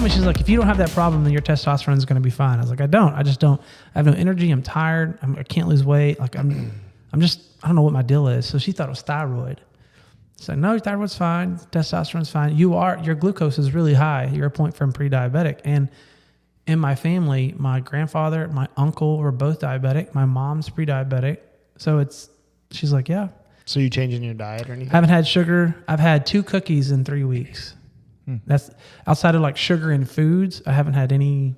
me, she's like, if you don't have that problem, then your testosterone is going to be fine. I was like, I don't. I just don't. I have no energy. I'm tired. I can't lose weight. Like I'm just, I don't know what my deal is. So she thought it was thyroid. So no, your thyroid's fine. Testosterone's fine. Your glucose is really high. You're a point from pre-diabetic. And in my family, my grandfather, my uncle were both diabetic. My mom's pre-diabetic. So she's like, yeah. So you changing your diet or anything? I haven't had sugar. I've had 2 cookies in 3 weeks. That's outside of like sugar in foods. I haven't had any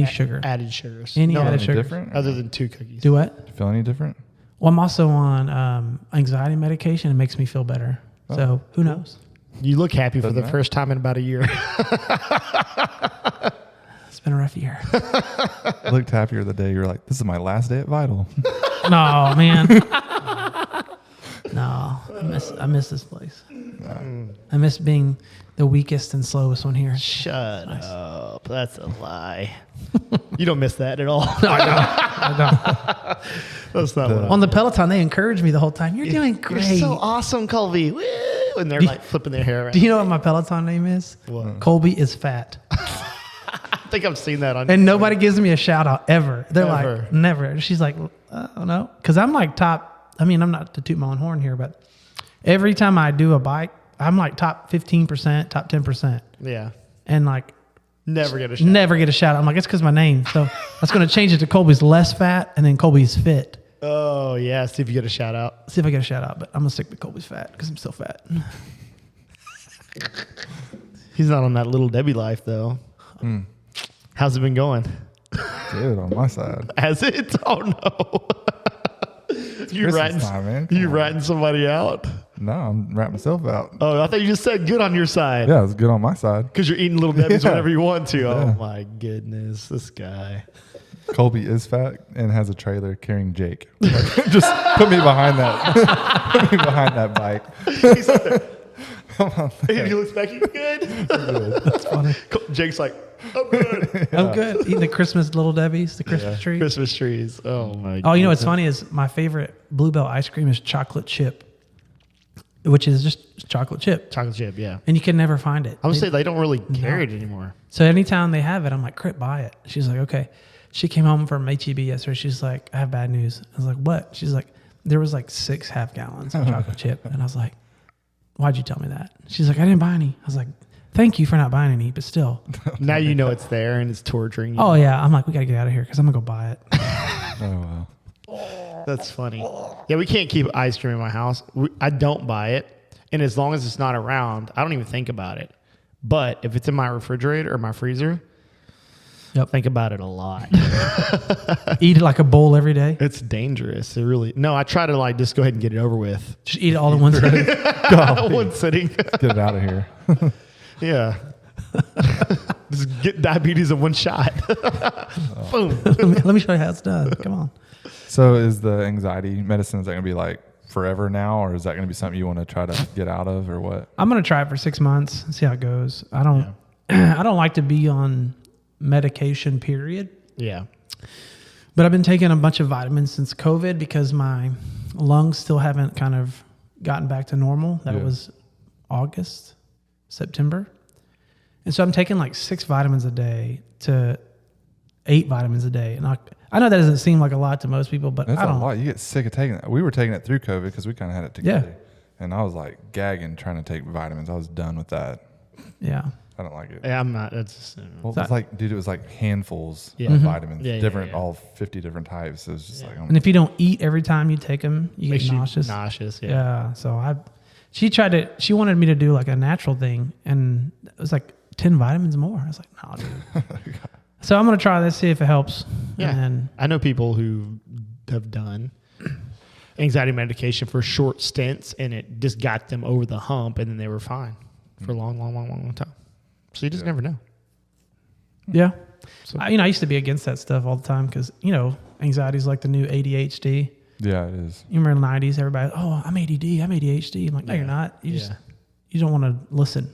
sugar. Added sugars. Any added sugar. Different? Other than 2 cookies. Do what? Do you feel any different? Well, I'm also on anxiety medication. It makes me feel better. Oh. So who knows? You look happy for the first time in about a year. It's been a rough year. I looked happier the day you were like, this is my last day at Vital. No, man. No, I miss this place. I miss being the weakest and slowest one here. Shut up. That's a lie. You don't miss that at all. No, I don't. That's not what On the Peloton, they encourage me the whole time. You're doing great. You're so awesome, Colby. Woo! And they're like flipping their hair around. Do you know what my Peloton name is? What? Colby is fat. I think I've seen that on. And nobody gives me a shout out ever. They're Ever. like, never. She's like, oh no. Because I'm like top, I'm not to toot my own horn here, but every time I do a bike, I'm like top 15%, top 10%. Yeah. And like, Never get a shout. never get a shout out. I'm like, it's because my name. So I was going to change it to Colby's less fat and then Colby's fit. Oh, yeah. See if you get a shout out. See if I get a shout out, but I'm going to stick with Colby's fat because I'm still fat. He's not on that little Debbie life, though. How's it been going? Dude, on my side. Has it? Oh, no. You Christmas time, man. Come on. ratting somebody out? No, I'm ratting myself out. Oh, I thought you just said good on your side. Yeah, it's good on my side. Because you're eating little Debbie's Yeah. whenever you want to. Yeah. Oh, my goodness. This guy. Colby is fat and has a trailer carrying Jake. Like, just put me behind that. Put me behind that bike. He's up there. Come on. And he looks back. You good? That's funny. Jake's like, I'm good. I'm good. Eating the Christmas Little Debbie's, the Christmas tree. Christmas trees. Oh, my Oh, you know what's funny is my favorite Bluebell ice cream is chocolate chip, which is just chocolate chip. Chocolate chip, yeah. And you can never find it. I would say they don't really carry it anymore. So anytime they have it, I'm like, Crip, buy it. She's like, okay. She came home from HEB yesterday. She's like, I have bad news. I was like, what? She's like, there was like 6 half gallons of chocolate chip. And I was like, why'd you tell me that? She's like, I didn't buy any. I was like, thank you for not buying any, but still. Now you know it's there and it's torturing you. Oh, yeah. I'm like, we got to get out of here because I'm going to go buy it. Oh, wow. That's funny. Yeah, we can't keep ice cream in my house. I don't buy it. And as long as it's not around, I don't even think about it. But if it's in my refrigerator or my freezer, think about it a lot. Eat it like a bowl every day. It's dangerous. It really. No, I try to like just go ahead and get it over with. Just eat it all in one sitting. One sitting. Get it out of here. Yeah. Just get diabetes in one shot. Boom. Let me show you how it's done. Come on. So is the anxiety medicine, is that going to be like forever now, or is that going to be something you want to try to get out of, or what? I'm going to try it for 6 months and see how it goes. I don't like to be on medication, period. Yeah. But I've been taking a bunch of vitamins since COVID because my lungs still haven't kind of gotten back to normal. That was August, September. And so I'm taking like 6 vitamins a day to 8 vitamins a day. And I know that doesn't seem like a lot to most people, but That's I don't. a lot. You get sick of taking that. We were taking it through COVID because we kind of had it together. Yeah. And I was like gagging trying to take vitamins. I was done with that. Yeah. I don't like it. Yeah, I'm not. That's Well, it was like, dude, it was like handfuls Yeah. of vitamins, Yeah, yeah, different, yeah. all 50 different types. It was just like, And if you don't eat every time you take them, you makes get you nauseous. nauseous. Yeah. Yeah. So she wanted me to do like a natural thing, and it was like 10 vitamins more. I was like, no, dude. So I'm going to try this, see if it helps. Yeah. And I know people who have done anxiety medication for short stints, and it just got them over the hump, and then they were fine for a long, long, long, long, long time. So you just never know. yeah. So- I used to be against that stuff all the time because, anxiety is like the new ADHD. yeah, it is. You remember in the 90s, everybody, oh, I'm ADD, I'm ADHD. I'm like, no, you're not. You don't want to listen.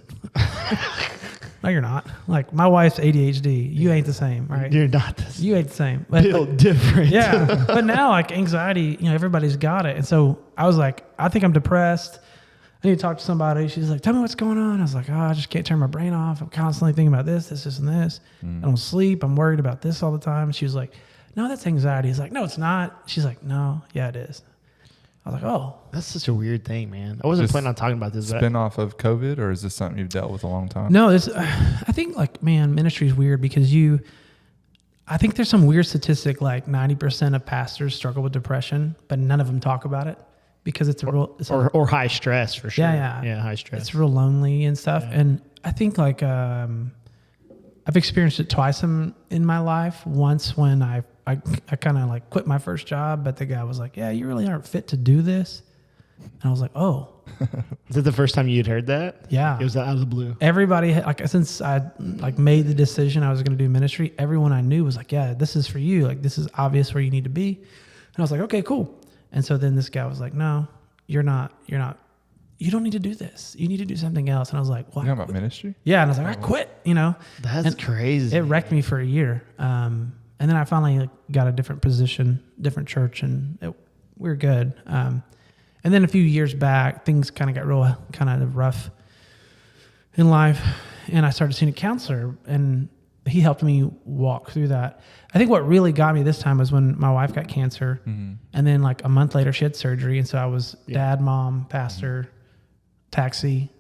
No, you're not. Like, my wife's ADHD. You ain't the same, right? You're not this. You ain't the same. But, Built different. yeah. But now, like, anxiety, everybody's got it. And so I was like, I think I'm depressed. I need to talk to somebody. She's like, tell me what's going on. I was like, oh, I just can't turn my brain off. I'm constantly thinking about this, and this. I don't sleep. I'm worried about this all the time. She was like, no, that's anxiety. He's like, no, it's not. She's like, no, yeah, it is. I was like, oh. That's such a weird thing, man. I wasn't planning on talking about this. Spin off of COVID, or is this something you've dealt with a long time? No, I think like, man, ministry is weird because I think there's some weird statistic like 90% of pastors struggle with depression, but none of them talk about it because it's or high stress for sure. Yeah, high stress. It's real lonely and stuff. Yeah. And I think like I've experienced it twice in my life. Once when I kind of like quit my first job, but the guy was like, yeah, you really aren't fit to do this. And I was like, oh. Is it the first time you'd heard that? Yeah. It was out of the blue. Everybody, like since I like made the decision I was going to do ministry, everyone I knew was like, yeah, this is for you. Like this is obvious where you need to be. And I was like, okay, cool. And so then this guy was like, no, you're not, you don't need to do this. You need to do something else. And I was like, what? You know about ministry? Yeah. And I was like, I quit, That's crazy. It wrecked me for a year. And then I finally got a different position, different church, and we were good. And then a few years back, things kind of got real kind of rough in life. And I started seeing a counselor, and he helped me walk through that. I think what really got me this time was when my wife got cancer. Mm-hmm. And then like a month later, she had surgery. And so I was dad, mom, pastor, taxi,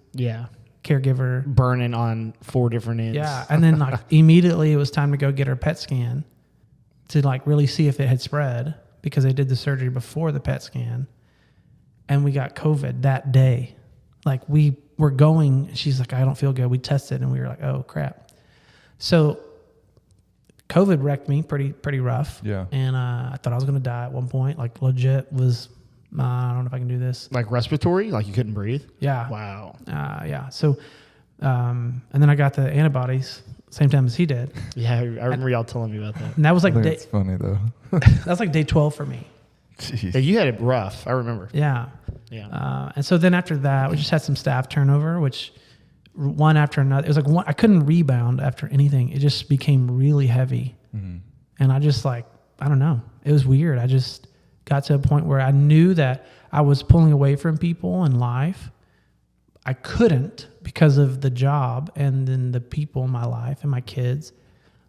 caregiver. Burning on 4 different ends. Yeah. And then like immediately it was time to go get her PET scan to like really see if it had spread, because they did the surgery before the PET scan. And we got COVID that day. Like we were going, she's like, I don't feel good. We tested and we were like, oh crap. So COVID wrecked me pretty rough. Yeah. And I thought I was going to die at one point. Like legit was, I don't know if I can do this. Like respiratory? Like you couldn't breathe? Yeah. Wow. Yeah. So, and then I got the antibodies same time as he did. Yeah. I remember y'all telling me about that. And that was like That's funny though. That was like day 12 for me. Jeez. Yeah, you had it rough. I remember. Yeah. Yeah. And so then after that, we just had some staff turnover, which one after another, it was like I couldn't rebound after anything. It just became really heavy. Mm-hmm. And I just like, I don't know. It was weird. I just got to a point where I knew that I was pulling away from people in life. I couldn't because of the job and then the people in my life and my kids.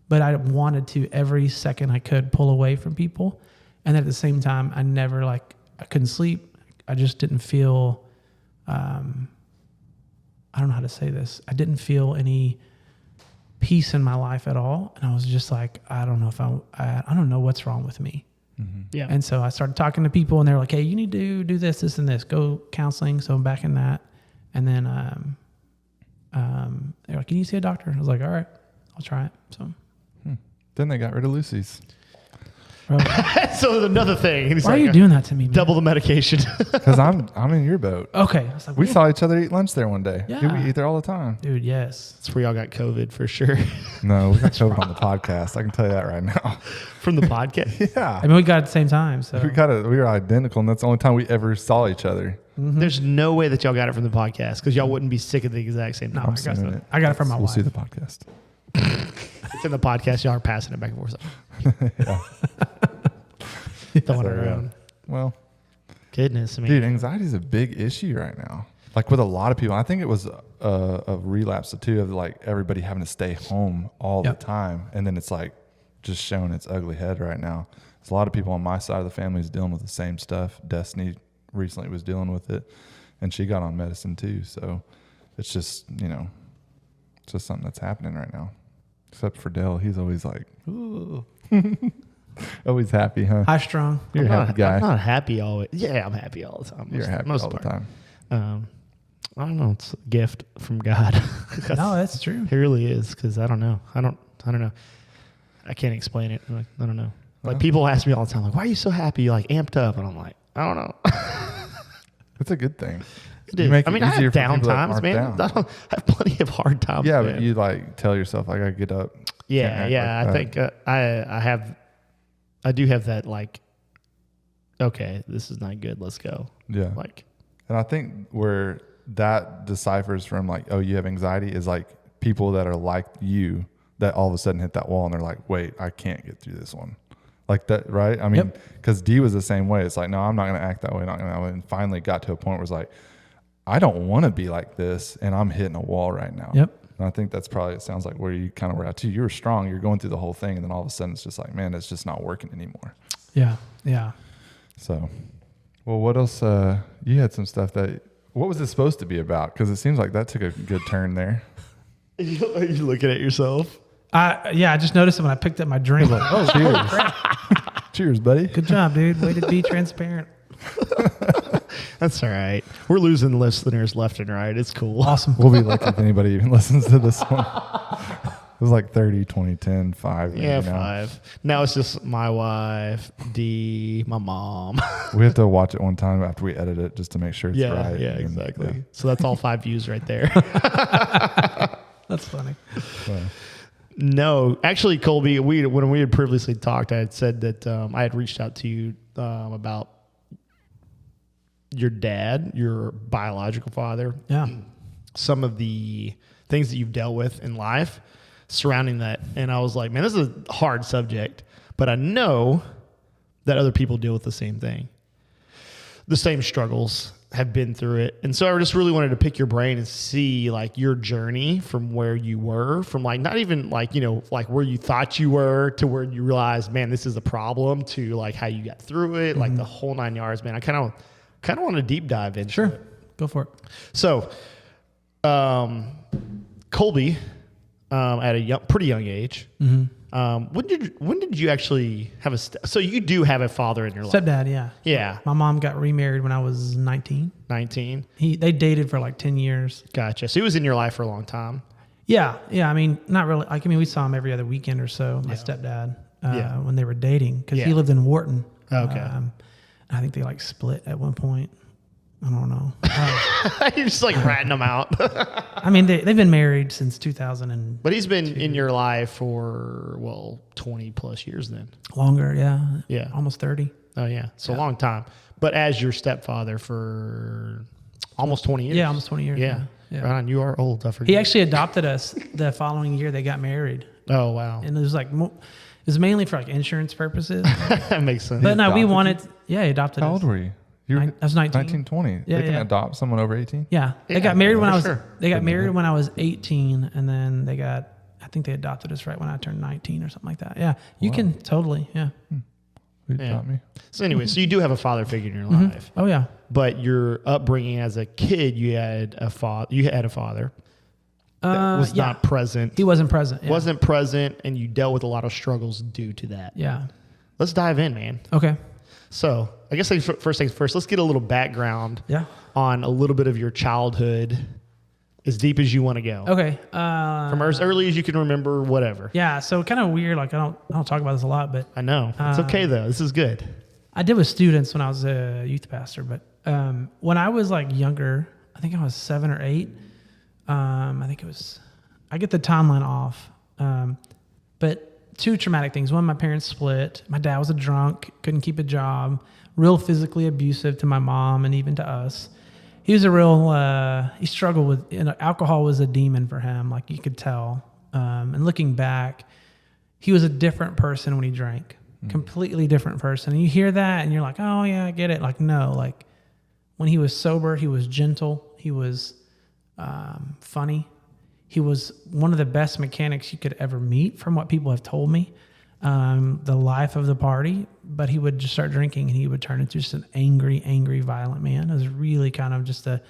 But I wanted to every second I could pull away from people. And at the same time, I couldn't sleep. I just didn't feel, I don't know how to say this. I didn't feel any peace in my life at all. And I was just like, I don't know I don't know what's wrong with me. Mm-hmm. Yeah. And so I started talking to people and they were like, hey, you need to do this, and this, go counseling. So I'm back in that. And then, they were like, can you see a doctor? I was like, all right, I'll try it. So. Then they got rid of Lucy's. So another thing. Why are you doing that to me, man? Double the medication. Because I'm in your boat. Okay. Like, we saw each other eat lunch there one day. Yeah. Dude, we eat there all the time. Dude, yes. That's where y'all got COVID for sure. No, we got COVID on the podcast. I can tell you that right now. From the podcast? Yeah. I mean, we got it at the same time. So We were identical, and that's the only time we ever saw each other. Mm-hmm. There's no way that y'all got it from the podcast, because y'all wouldn't be sick at the exact same time. No, I got it from my wife. We'll see the podcast. It's in the podcast. Y'all are passing it back and forth. Yeah. Throwing it around. Well, goodness, I mean, dude, anxiety is a big issue right now. Like with a lot of people, I think it was a relapse too of like everybody having to stay home all the time, and then it's like just showing its ugly head right now. There's a lot of people on my side of the family is dealing with the same stuff. Destiny recently was dealing with it, and she got on medicine too. So it's just it's just something that's happening right now. Except for Dell, he's always like, ooh. Always happy, huh? High strung. You're a happy guy. I'm not happy always. Yeah, I'm happy all the time. You're happy all the time. I don't know. It's a gift from God. No, that's true. It really is, because I don't know. I don't know. I can't explain it. I don't know. Like people ask me all the time, like, why are you so happy? You're like amped up. And I'm like, I don't know. It's a good thing. It is. I mean, I have down times, man. I have plenty of hard times. Yeah, man. But you like tell yourself, I gotta get up. Yeah. I think I do have that, like, okay, this is not good. Let's go. Yeah. Like, and I think where that deciphers from like, oh, you have anxiety is like people that are like you that all of a sudden hit that wall and they're like, wait, I can't get through this one. Like that, right? I mean, because D was the same way. It's like, no, I'm not going to act that way. Not going to. And finally got to a point where it's like, I don't want to be like this, and I'm hitting a wall right now. Yep. And I think that's probably, it sounds like where you kind of were at too. You were strong. You're going through the whole thing, and then all of a sudden it's just like, man, it's just not working anymore. Yeah. Yeah. So, well, what else? You had some stuff what was it supposed to be about? Because it seems like that took a good turn there. Are you looking at yourself? I just noticed it when I picked up my drink. Like, oh, cheers. Cheers, buddy. Good job, dude. Way to be transparent. That's all right. We're losing listeners left and right. It's cool. Awesome. We'll be lucky if anybody even listens to this one. It was like 30, 20, 10, 5. Yeah, 5. Now it's just my wife, D, my mom. We have to watch it one time after we edit it just to make sure it's right. Yeah, exactly. So that's all 5 views right there. That's funny. So, No, actually, Colby, when we had previously talked, I had said that I had reached out to you about your dad, your biological father. Yeah. Some of the things that you've dealt with in life surrounding that. And I was like, man, this is a hard subject, but I know that other people deal with the same thing. The same struggles, have been through it. And so I just really wanted to pick your brain and see like your journey from where you were, from like, not even like, you know, like where you thought you were to where you realized, man, this is a problem, to like how you got through it, like the whole 9 yards, man. I kind of want to deep dive into it. Go for it. So, Colby, at a pretty young age, when did you actually have so you do have a father in your life? Stepdad, yeah. Yeah. My mom got remarried when I was 19. 19. They dated for like 10 years. Gotcha. So he was in your life for a long time. Yeah. Yeah. I mean, not really. Like, I mean, we saw him every other weekend or so, my stepdad, when they were dating, because he lived in Wharton. Okay. I think they like split at one point. I don't know. You're just like ratting them out. I mean, they've been married since 2000 But he's been in your life for, 20 plus years then. Longer, yeah. Yeah. Almost 30. Oh, yeah. So a long time. But as your stepfather for almost 20 years. Yeah, almost 20 years. Yeah. Yeah. Right on. You are old. I forget. He actually adopted us the following year they got married. Oh, wow. And it was like, it was mainly for like insurance purposes. That makes sense. But no, we wanted, he adopted us. How old were you? I was 19. 19, 20. Yeah, They can adopt someone over 18? Yeah. They got married when I was, sure. they got married when I was 18, and then I think they adopted us right when I turned 19 or something like that. Yeah. You can totally, yeah. You taught me. So anyway, so you do have a father figure in your life. Oh, yeah. But your upbringing as a kid, you had a father that was not present. He wasn't present. Yeah. Wasn't present, and you dealt with a lot of struggles due to that. Yeah. Let's dive in, man. Okay. So I guess first things first, let's get a little background Yeah. on a little bit of your childhood, as deep as you want to go. Okay. From as early as you can remember, whatever. Yeah. So kind of weird. Like I don't talk about this a lot, but I know. It's okay though. This is good. I did with students when I was a youth pastor, but when I was like younger, I think I was 7 or 8. I get the timeline off. But 2 traumatic things. One, my parents split. My dad was a drunk, couldn't keep a job, real physically abusive to my mom and even to us. He was he struggled with, alcohol was a demon for him, like you could tell. And looking back, he was a different person when he drank. Completely different person. And you hear that and you're like, oh yeah, I get it. Like, no, like when he was sober, he was gentle. He was funny. He was one of the best mechanics you could ever meet, from what people have told me. The life of the party, but he would just start drinking and he would turn into just an angry, violent man. It was really kind of just a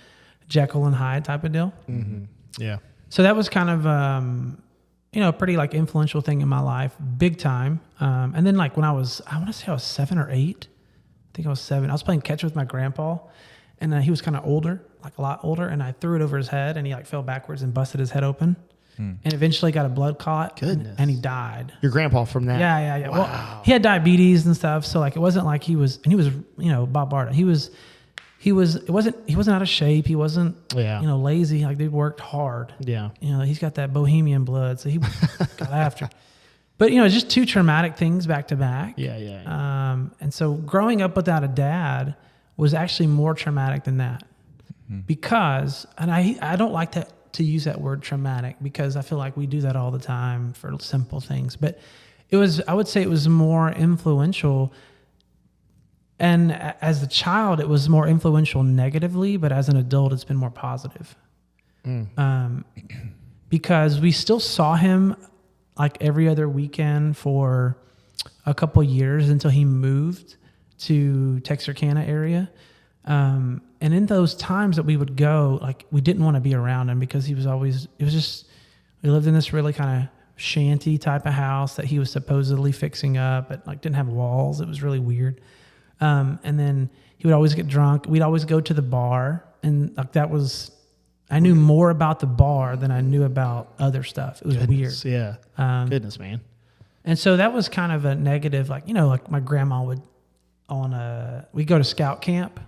Jekyll and Hyde type of deal. Mm-hmm. Yeah. So that was kind of, a pretty like influential thing in my life, big time. And then like when I want to say I was 7 or 8. I think I was 7. I was playing catch with my grandpa, and he was kind of older, like a lot older. And I threw it over his head, and he like fell backwards and busted his head open. And eventually got a blood clot. Goodness. And he died. Your grandpa from that. Yeah. Wow. Well, he had diabetes and stuff. So like, it wasn't like he was Bob Barta. He wasn't out of shape. He wasn't, lazy. Like they worked hard. Yeah. He's got that bohemian blood. So he got after. But, it's just 2 traumatic things back to back. Yeah. And so growing up without a dad was actually more traumatic than that. Because, and I don't like to use that word traumatic, because I feel like we do that all the time for simple things. But I would say it was more influential And as a child, it was more influential negatively, but as an adult, it's been more positive. Because we still saw him like every other weekend for a couple of years until he moved to Texarkana area. And in those times that we would go, like we didn't want to be around him because we lived in this really kind of shanty type of house that he was supposedly fixing up, but like didn't have walls. It was really weird. And then he would always get drunk. We'd always go to the bar, and like I knew more about the bar than I knew about other stuff. It was weird. Yeah. Goodness, man. And so that was kind of a negative, like, like my grandma would we'd go to scout camp,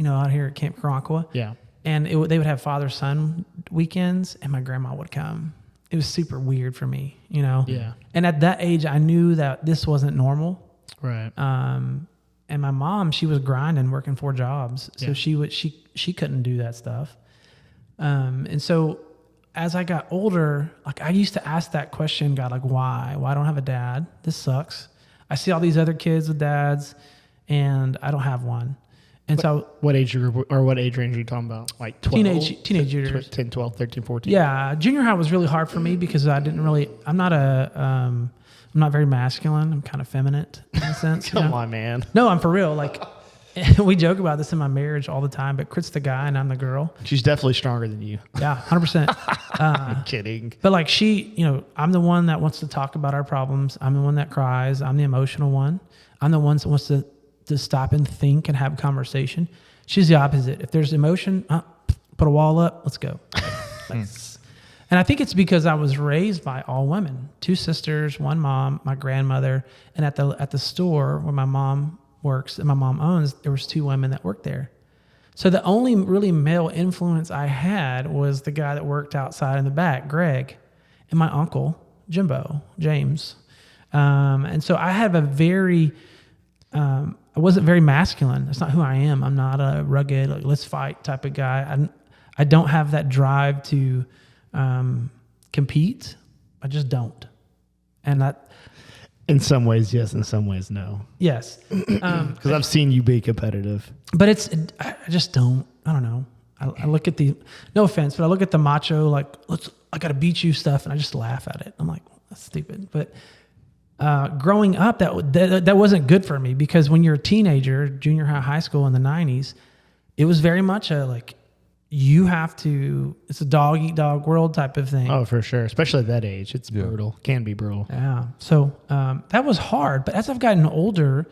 out here at Camp Karankawa. Yeah. And they would have father-son weekends, and my grandma would come. It was super weird for me, Yeah. And at that age, I knew that this wasn't normal. Right. And my mom, she was grinding, working 4 jobs. So Yeah. she couldn't do that stuff. And so as I got older, like I used to ask that question, God, like, why? Why don't I have a dad? This sucks. I see all these other kids with dads, and I don't have one. And so what age group or what age range are you talking about? Like 12? Teenage years. 10, 12, 13, 14? Yeah. Junior high was really hard for me because I'm not very masculine. I'm kind of feminine in a sense. Come on, man. No, I'm for real. Like we joke about this in my marriage all the time, but Crit's the guy and I'm the girl. She's definitely stronger than you. Yeah, 100%. I'm kidding. But like I'm the one that wants to talk about our problems. I'm the one that cries. I'm the emotional one. I'm the one that wants to stop and think and have a conversation. She's the opposite. If there's emotion, put a wall up, let's go. And I think it's because I was raised by all women, 2 sisters, 1 mom, my grandmother, and at the store where my mom works and my mom owns, there was 2 women that worked there. So the only really male influence I had was the guy that worked outside in the back, Greg, and my uncle, James. And so I have I wasn't very masculine. That's not who I am. I'm not a rugged, like, let's fight type of guy. I don't have that drive to compete. I just don't. And that, in some ways, yes. In some ways, no. yes. Because I've seen you be competitive. But I just don't. I don't know. I look at no offense, but I look at the macho, like, I got to beat you stuff, and I just laugh at it. I'm like, that's stupid. But growing up, that wasn't good for me because when you're a teenager, junior high school in the 90s, it was very much it's a dog eat dog world type of thing. Oh, for sure. Especially at that age. It's brutal. Can be brutal. Yeah. So that was hard. But as I've gotten older,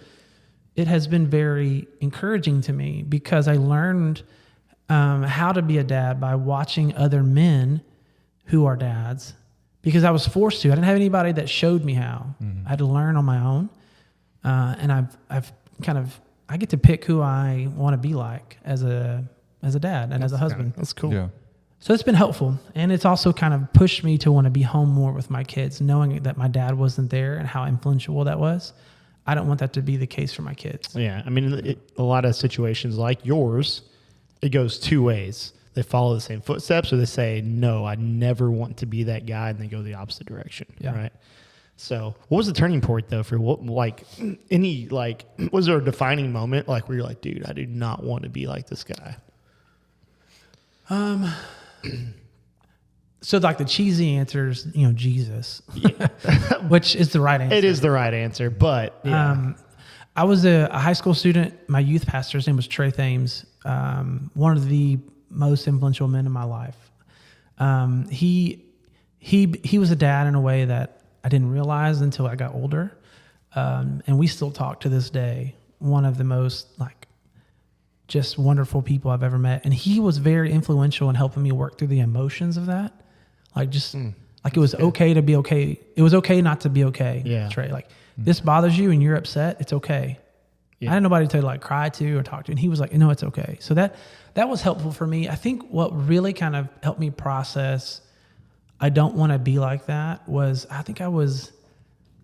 it has been very encouraging to me because I learned how to be a dad by watching other men who are dads because I was forced to. I didn't have anybody that showed me how. Mm-hmm. I had to learn on my own. And I get to pick who I want to be like as a dad and as a husband. That's cool. Yeah. So it's been helpful. And it's also kind of pushed me to want to be home more with my kids, knowing that my dad wasn't there and how influential that was. I don't want that to be the case for my kids. Yeah. I mean, a lot of situations like yours, it goes 2 ways. They follow the same footsteps or they say, no, I never want to be that guy, and they go the opposite direction. Yeah. Right. So what was the turning point though for was there a defining moment like where you're like, dude, I do not want to be like this guy? So like the cheesy answer is, Jesus, which is the right answer. It is the right answer, but yeah. I was a high school student. My youth pastor's name was Trey Thames, one of the most influential men in my life. He was a dad in a way that I didn't realize until I got older, and we still talk to this day. One of the most just wonderful people I've ever met. And he was very influential in helping me work through the emotions of that. It was okay to be okay. It was okay not to be okay. Yeah. Trey, this bothers you and you're upset. It's okay. Yeah. I had nobody to cry to or talk to. And he was like, no, it's okay. So that was helpful for me. I think what really kind of helped me process, I don't want to be like that, was I think I was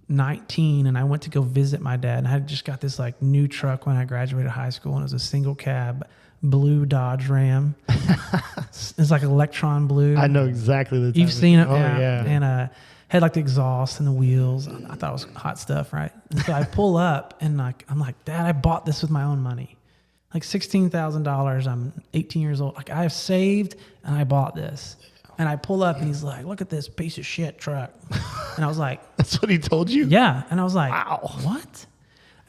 19 and I went to go visit my dad, and I had just got this new truck when I graduated high school, and it was a single cab blue Dodge Ram. It's like electron blue. I know exactly the type. You've seen it. Oh yeah. And had like the exhaust and the wheels. I thought it was hot stuff, right? And so I pull up and I'm like, Dad, I bought this with my own money. Like $16,000. I'm 18 years old. Like I have saved and I bought this. And I pull up and he's like, look at this piece of shit truck. And I was like, That's what he told you? yeah. And I was like, Wow. what?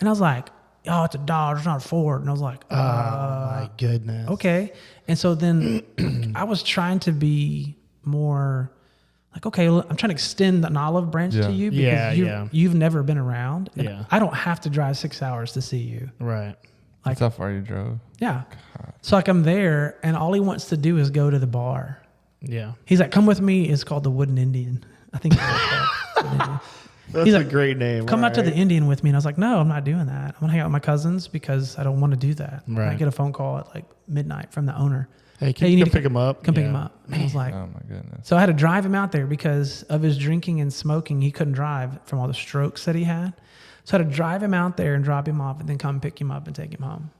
And I was like, oh, it's a Dodge, it's not a Ford. And I was like, Oh my goodness. okay. And so then I was trying to be more like, okay, I'm trying to extend an olive branch to you because you've never been around. And I don't have to drive 6 hours to see you. Right. That's how far you drove. Yeah. God. So like I'm there and all he wants to do is go to the bar. Yeah. He's like, come with me. It's called the Wooden Indian. I think it's That's He's a like, great name. Come out to the Indian with me. And I was like, no, I'm not doing that. I'm going to hang out with my cousins because I don't want to do that. Right. I get a phone call at like midnight from the owner. Hey, you need to pick him up? Come pick him up. And I was like, oh my goodness. So I had to drive him out there because of his drinking and smoking. He couldn't drive from all the strokes that he had. So I had to drive him out there and drop him off and then come pick him up and take him home.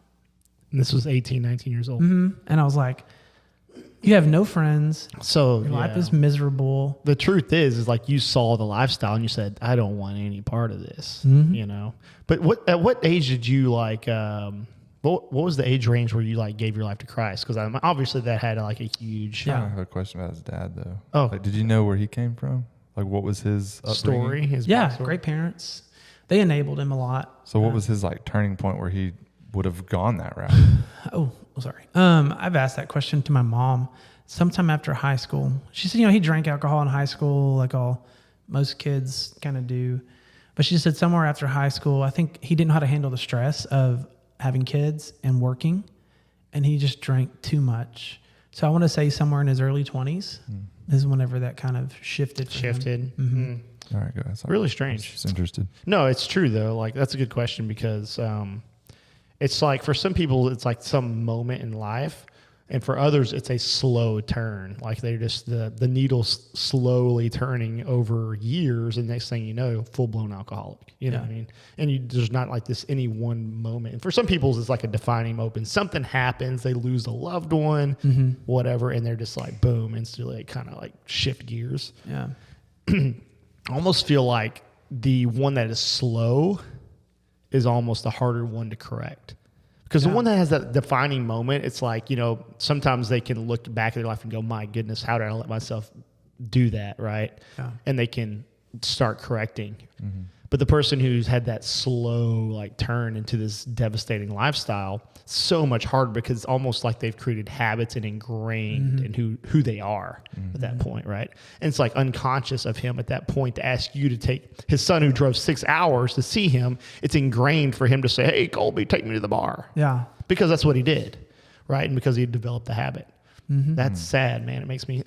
And this was 18, 19 years old. Mm-hmm. And I was like, you have no friends. So your life is miserable. The truth is like you saw the lifestyle and you said, I don't want any part of this, you know? But at what age did you like, what was the age range where you like gave your life to Christ? Because obviously that had like a huge I have a question about his dad though. Oh, like, did you know where he came from? Like, what was his story? His backstory? Great parents. They enabled him a lot. So, what was his like turning point where he would have gone that route? Oh, sorry. I've asked that question to my mom sometime after high school. She said, he drank alcohol in high school, like most kids kind of do. But she said somewhere after high school, I think he didn't know how to handle the stress of having kids and working, and he just drank too much. So I want to say somewhere in his early 20s is whenever that kind of shifted. Mm-hmm. All right, guys. Really strange. Just interested. No, it's true though. Like that's a good question because it's like for some people it's like some moment in life, and for others it's a slow turn. Like they're just the needle's slowly turning over years, and next thing you know, full blown alcoholic. You know what I mean? And there's not like this any one moment. And for some people it's like a defining moment. Something happens, they lose a loved one, whatever, and they're just like boom, instantly kind of like shift gears. Yeah. I almost feel like the one that is slow is almost the harder one to correct. Because the one that has that defining moment, it's like, sometimes they can look back at their life and go, my goodness, how did I let myself do that, right? Yeah. And they can start correcting. Mm-hmm. But the person who's had that slow like turn into this devastating lifestyle, so much harder because it's almost like they've created habits and ingrained in who they are at that point, right? And it's like unconscious of him at that point to ask you to take his son who drove 6 hours to see him. It's ingrained for him to say, hey, Colby, take me to the bar. Yeah. Because that's what he did, right? And because he developed the habit. Mm-hmm. That's sad, man. It makes me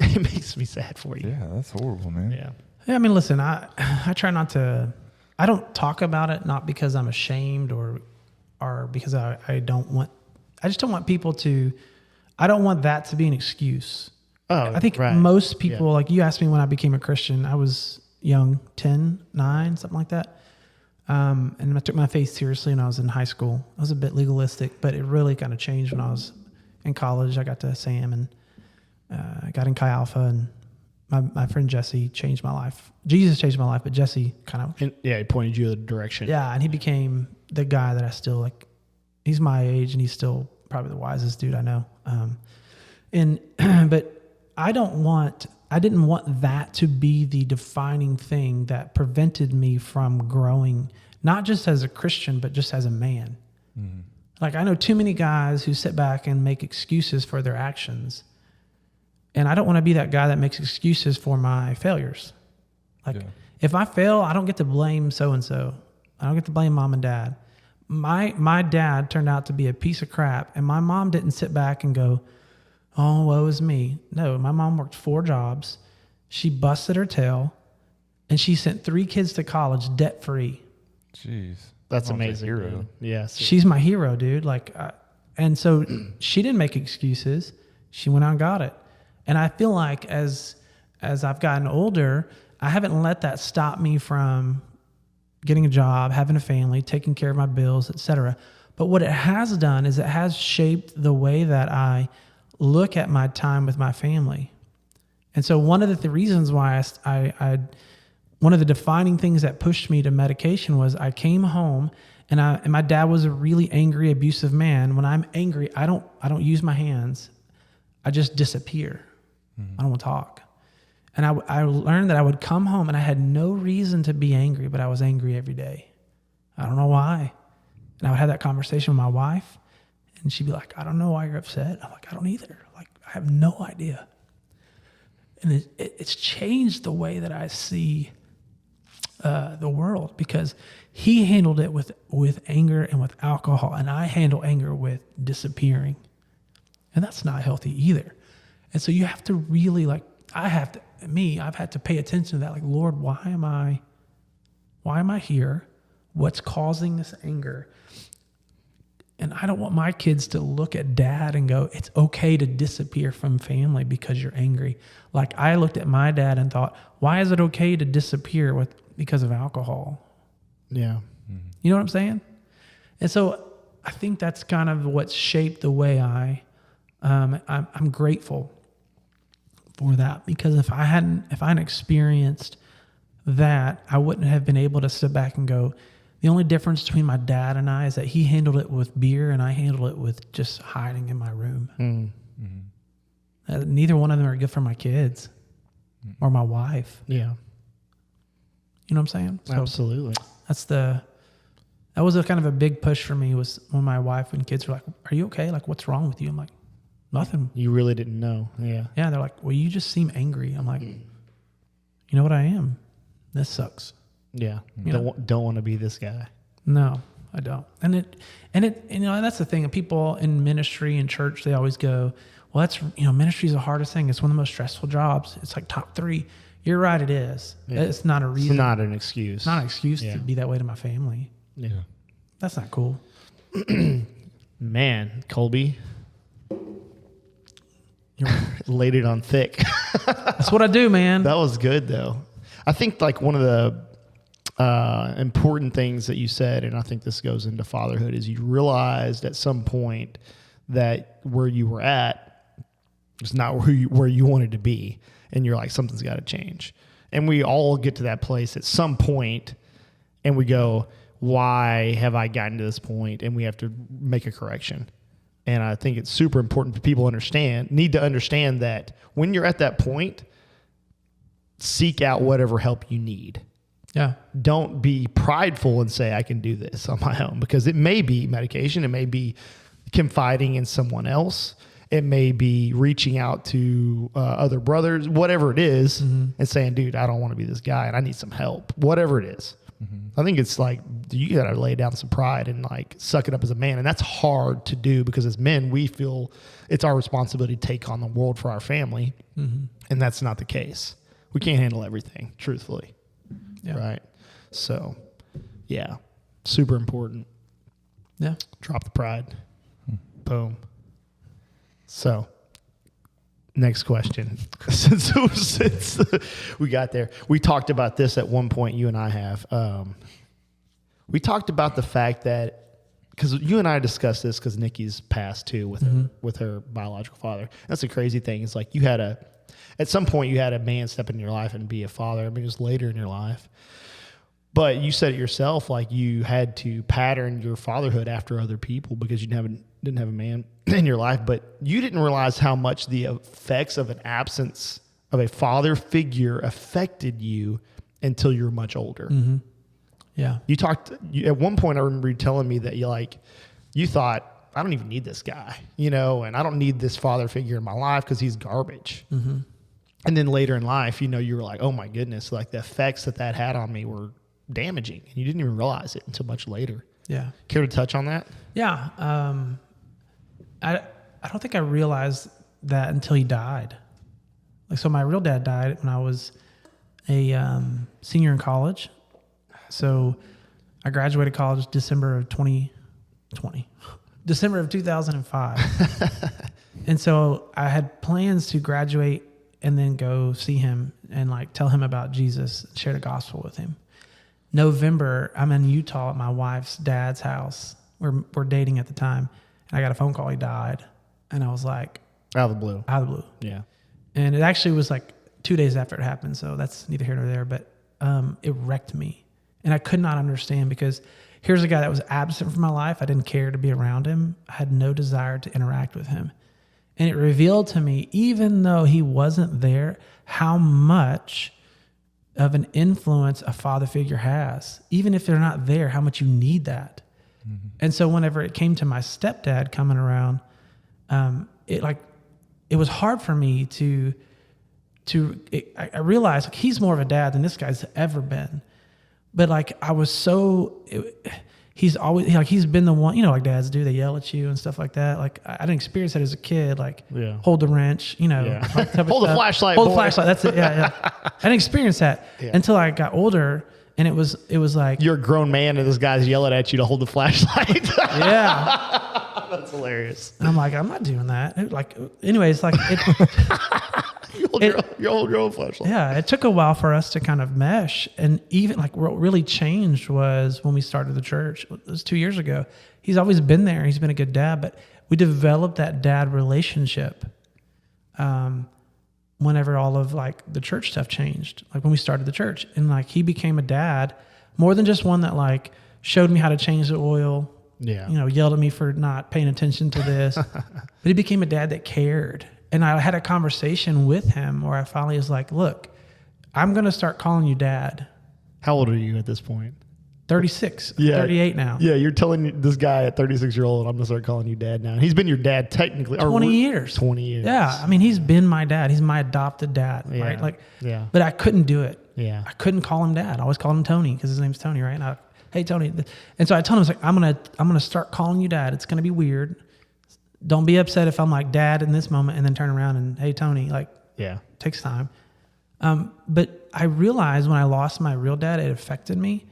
sad for you. Yeah, that's horrible, man. Yeah. I mean, listen, I try not to... I don't talk about it, not because I'm ashamed or because I don't want, I just don't want people to, I don't want that to be an excuse. Oh, I think most people, like you asked me when I became a Christian, I was young, 10, 9, something like that. And I took my faith seriously when I was in high school. I was a bit legalistic, but it really kind of changed when I was in college. I got to Sam and I got in Chi Alpha, and my friend Jesse changed my life. Jesus changed my life, but Jesse kind of... he pointed you in the direction. Yeah, and he became the guy that I still like. He's my age, and he's still probably the wisest dude I know. But I didn't want that to be the defining thing that prevented me from growing, not just as a Christian, but just as a man. Mm-hmm. Like I know too many guys who sit back and make excuses for their actions. And I don't want to be that guy that makes excuses for my failures. Like if I fail, I don't get to blame so-and-so. I don't get to blame mom and dad. My dad turned out to be a piece of crap, and my mom didn't sit back and go, oh, woe is me. No, my mom worked 4 jobs. She busted her tail, and she sent 3 kids to college debt-free. Jeez. That's amazing. Hero. Yes. She's my hero, dude. And so she didn't make excuses. She went out and got it. And I feel like as I've gotten older, I haven't let that stop me from getting a job, having a family, taking care of my bills, etc. But what it has done is it has shaped the way that I look at my time with my family. And so one of the reasons why I one of the defining things that pushed me to medication was I came home and my dad was a really angry, abusive man. When I'm angry, I don't use my hands. I just disappear. I don't want to talk. And I learned that I would come home and I had no reason to be angry, but I was angry every day. I don't know why. And I would have that conversation with my wife and she'd be like, I don't know why you're upset. I'm like, I don't either. Like, I have no idea. And it's changed the way that I see the world, because he handled it with anger and with alcohol, and I handle anger with disappearing. And that's not healthy either. And so you have to really I've had to pay attention to that. Like, Lord, why am I here? What's causing this anger? And I don't want my kids to look at dad and go, it's okay to disappear from family because you're angry. Like, I looked at my dad and thought, why is it okay to disappear because of alcohol? Yeah. Mm-hmm. You know what I'm saying? And so I think that's kind of what shaped the way I'm grateful for that, because if I hadn't experienced that, I wouldn't have been able to sit back and go, the only difference between my dad and I is that he handled it with beer and I handled it with just hiding in my room. Mm-hmm. Neither one of them are good for my kids or my wife. Yeah. You know what I'm saying? So absolutely. That was a kind of a big push for me, was when my wife and kids were like, are you okay? Like, what's wrong with you? I'm like, nothing. You really didn't know. Yeah. Yeah. They're like, well, you just seem angry. I'm like, you know what I am? This sucks. Yeah. You Don't want to be this guy. No, I don't. And that's the thing. And people in ministry and church, they always go, well, ministry is the hardest thing. It's one of the most stressful jobs. It's like top 3. You're right. It is. Yeah. It's not a reason. It's not an excuse. It's not an excuse to be that way to my family. Yeah. That's not cool. Man, Colby, you laid it on thick. That's what I do, man. That was good, though. I think like one of the important things that you said, and I think this goes into fatherhood, is you realized at some point that where you were at was not where you wanted to be. And you're like, something's got to change. And we all get to that place at some point and we go, why have I gotten to this point? And we have to make a correction. And I think it's super important for people need to understand that when you're at that point, seek out whatever help you need. Yeah. Don't be prideful and say, I can do this on my own, because it may be medication. It may be confiding in someone else. It may be reaching out to other brothers, whatever it is, and saying, dude, I don't want to be this guy and I need some help, whatever it is. Mm-hmm. I think it's like, you got to lay down some pride and like suck it up as a man. And that's hard to do, because as men, we feel it's our responsibility to take on the world for our family. Mm-hmm. And that's not the case. We can't handle everything, truthfully. Yeah. Right. So, yeah, super important. Yeah. Drop the pride. Boom. So, next question. since we got there, we talked about this at one point, you and I have. We talked about the fact that, because you and I discussed this because Nikki's passed too with her biological father. That's a crazy thing. It's like at some point you had a man step in your life and be a father. I mean, it was later in your life. But you said it yourself, like you had to pattern your fatherhood after other people because you didn't have a man in your life. But you didn't realize how much the effects of an absence of a father figure affected you until you were much older. Mm-hmm. Yeah. At one point, I remember you telling me that you thought, I don't even need this guy, and I don't need this father figure in my life because he's garbage. Mm-hmm. And then later in life, you were like, oh my goodness, like the effects that had on me were damaging, and you didn't even realize it until much later. Yeah. Care to touch on that? Yeah. I don't think I realized that until he died. Like, so my real dad died when I was a senior in college. So I graduated college December of 2005. And so I had plans to graduate and then go see him and like tell him about Jesus, share the gospel with him. November, I'm in Utah at my wife's dad's house. We're dating at the time. And I got a phone call. He died. And I was like, out of the blue. Out of the blue. Yeah. And it actually was like 2 days after it happened. So that's neither here nor there. But it wrecked me. And I could not understand, because here's a guy that was absent from my life. I didn't care to be around him. I had no desire to interact with him. And it revealed to me, even though he wasn't there, how much of an influence a father figure has. Even if they're not there, how much you need that. Mm-hmm. And so whenever it came to my stepdad coming around, it was hard for me I realized, like, he's more of a dad than this guy's ever been. But like, I was he's always, like, he's been the one, you know, like dads do, they yell at you and stuff like that. Like, I didn't experience that as a kid. Like, hold the wrench, you know, like hold the flashlight, hold the flashlight. That's it. Yeah. I didn't experience that until I got older. And it was like, you're a grown man and this guy's yelling at you to hold the flashlight. Yeah. That's hilarious. And I'm like, I'm not doing that. Like, anyways, like you hold your own flashlight. Yeah. It took a while for us to kind of mesh. And even like what really changed was when we started the church. It was 2 years ago. He's always been there. He's been a good dad, but we developed that dad relationship. Whenever all of like the church stuff changed, like when we started the church, and like he became a dad more than just one that like showed me how to change the oil, you know, yelled at me for not paying attention to this, but he became a dad that cared. And I had a conversation with him where I finally was like, look, I'm going to start calling you dad. How old are you at this point? 36, 38 now. Yeah, you're telling this guy at 36-year-old, I'm going to start calling you dad now. And he's been your dad technically. 20 years. 20 years. Yeah, I mean, he's been my dad. He's my adopted dad, right? Like, but I couldn't do it. Yeah. I couldn't call him dad. I always called him Tony because his name's Tony, right? And hey, Tony. And so I told him, I was like, I'm gonna start calling you dad. It's going to be weird. Don't be upset if I'm like dad in this moment and then turn around and, hey, Tony, like, it takes time. But I realized when I lost my real dad, it affected me.